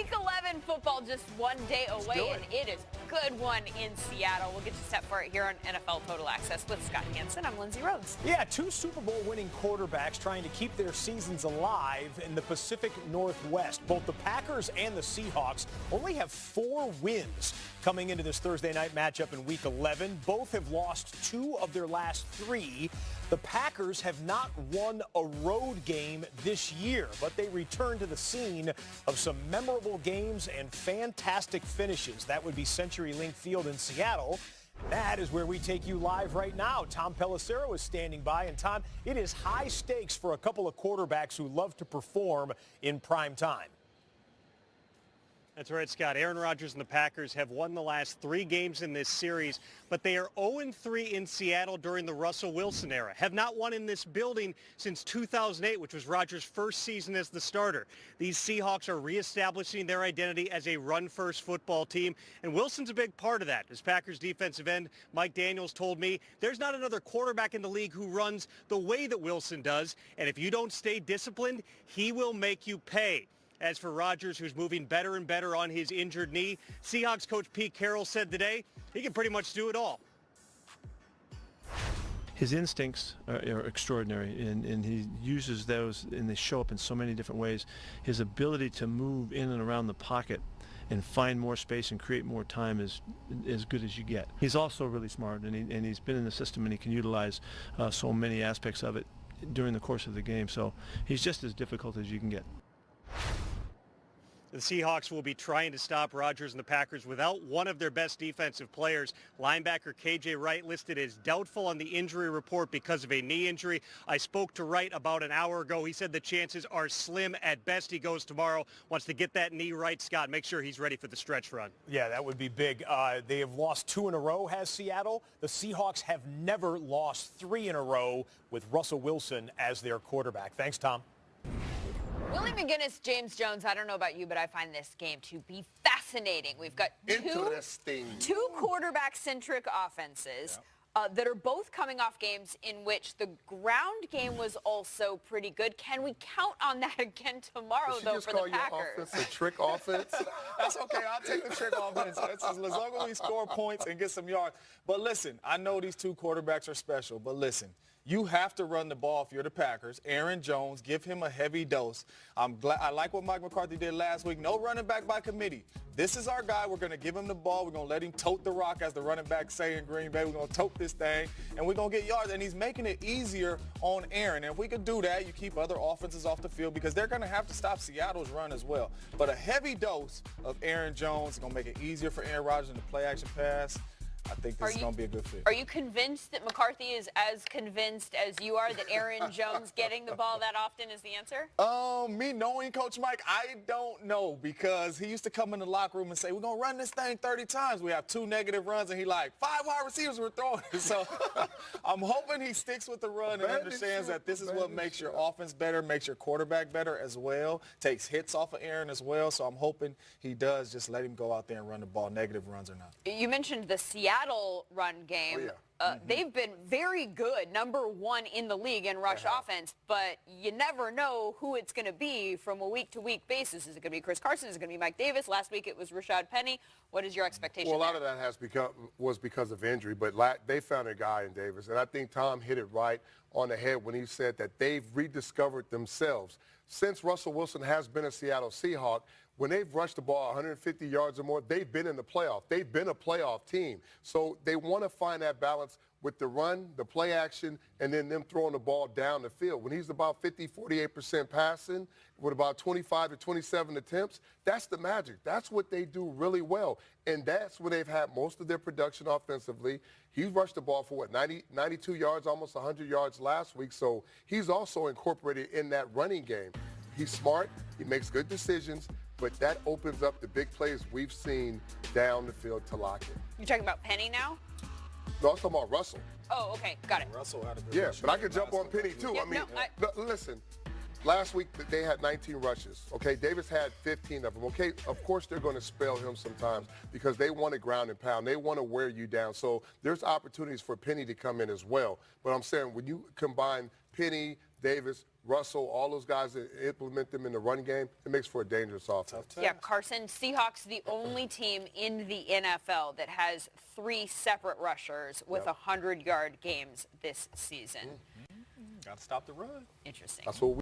Week 11 football just one day away, and it is a good one in Seattle. We'll get you set for it here on NFL Total Access with Scott Hansen. I'm Lindsay Rhodes. Yeah, two Super Bowl winning quarterbacks trying to keep their seasons alive in the Pacific Northwest. Both the Packers and the Seahawks only have 4 wins coming into this Thursday night matchup in Week 11. Both have lost 2 of their last 3. The Packers have not won a road game this year, but they return to the scene of some memorable games and fantastic finishes. That would be CenturyLink Field in Seattle. That is where we take you live right now. Tom Pelissero is standing by. And Tom, it is high stakes for a couple of quarterbacks who love to perform in prime time. That's right, Scott. Aaron Rodgers and the Packers have won the last 3 games in this series, but they are 0-3 in Seattle during the Russell Wilson era. Have not won in this building since 2008, which was Rodgers' first season as the starter. These Seahawks are reestablishing their identity as a run-first football team, and Wilson's a big part of that. As Packers defensive end Mike Daniels told me, there's not another quarterback in the league who runs the way that Wilson does, and if you don't stay disciplined, he will make you pay. As for Rodgers, who's moving better and better on his injured knee, Seahawks coach Pete Carroll said today he can pretty much do it all. His instincts are extraordinary, and he uses those, and they show up in so many different ways. His ability to move in and around the pocket and find more space and create more time is as good as you get. He's also really smart, and he's been in the system, and he can utilize so many aspects of it during the course of the game. So he's just as difficult as you can get. The Seahawks will be trying to stop Rodgers and the Packers without one of their best defensive players. Linebacker KJ Wright listed as doubtful on the injury report because of a knee injury. I spoke to Wright about an hour ago. He said the chances are slim at best. He goes tomorrow. Wants to get that knee right, Scott. Make sure he's ready for the stretch run. Yeah, that would be big. They have lost 2 in a row, has Seattle. The Seahawks have never lost 3 in a row with Russell Wilson as their quarterback. Thanks, Tom. Willie McGinnis, James Jones, I don't know about you, but I find this game to be fascinating. We've got two quarterback-centric offenses that are both coming off games in which the ground game was also pretty good. Can we count on that again tomorrow, though, for the Packers? Offense a trick offense? That's okay. I'll take the trick offense. As long as we score points and get some yards. But listen, I know these 2 quarterbacks are special, but listen. You have to run the ball if you're the Packers. Aaron Jones, give him a heavy dose. I like what Mike McCarthy did last week. No running back by committee. This is our guy. We're going to give him the ball. We're going to let him tote the rock, as the running back say in Green Bay. We're going to tote this thing, and we're going to get yards. And he's making it easier on Aaron. And if we could do that, you keep other offenses off the field because they're going to have to stop Seattle's run as well. But a heavy dose of Aaron Jones is going to make it easier for Aaron Rodgers in the play-action pass. I think this is going to be a good fit. Are you convinced that McCarthy is as convinced as you are that Aaron Jones getting the ball that often is the answer? Me knowing Coach Mike, I don't know, because he used to come in the locker room and say, we're going to run this thing 30 times. We have 2 negative runs, and he like, 5 wide receivers we're throwing. So I'm hoping he sticks with the run and understands that this is what makes your offense better, makes your quarterback better as well, takes hits off of Aaron as well. So I'm hoping he does just let him go out there and run the ball, negative runs or not. You mentioned the Seattle run game. They've been very good, number 1 in the league in rush offense, but you never know who it's going to be from a week-to-week basis. Is it going to be Chris Carson? Is it going to be Mike Davis? Last week it was Rashad Penny. What is your expectation? Well, a lot of that was because of injury, but they found a guy in Davis, and I think Tom hit it right on the head when he said that they've rediscovered themselves. Since Russell Wilson has been a Seattle Seahawk, when they've rushed the ball 150 yards or more, they've been in the playoff. They've been a playoff team. So they want to find that balance with the run, the play action, and then them throwing the ball down the field. When he's about 48% passing with about 25 to 27 attempts, that's the magic. That's what they do really well. And that's where they've had most of their production offensively. He rushed the ball for, 92 yards, almost 100 yards last week. So he's also incorporated in that running game. He's smart. He makes good decisions. But that opens up the big plays we've seen down the field to Lockett. You're talking about Penny now? No, I'm talking about Russell. Oh, okay. Got it. Russell had a good rush. But I could jump on Penny, too. Yeah, Listen, last week they had 19 rushes. Okay, Davis had 15 of them. Okay, of course they're going to spell him sometimes because they want to ground and pound. They want to wear you down. So there's opportunities for Penny to come in as well. But I'm saying when you combine Penny, Davis, Russell, all those guys that implement them in the run game, it makes for a dangerous offense. Yeah, Carson, Seahawks the only team in the NFL that has 3 separate rushers with 100-yard games this season. Got to stop the run. Interesting. That's what we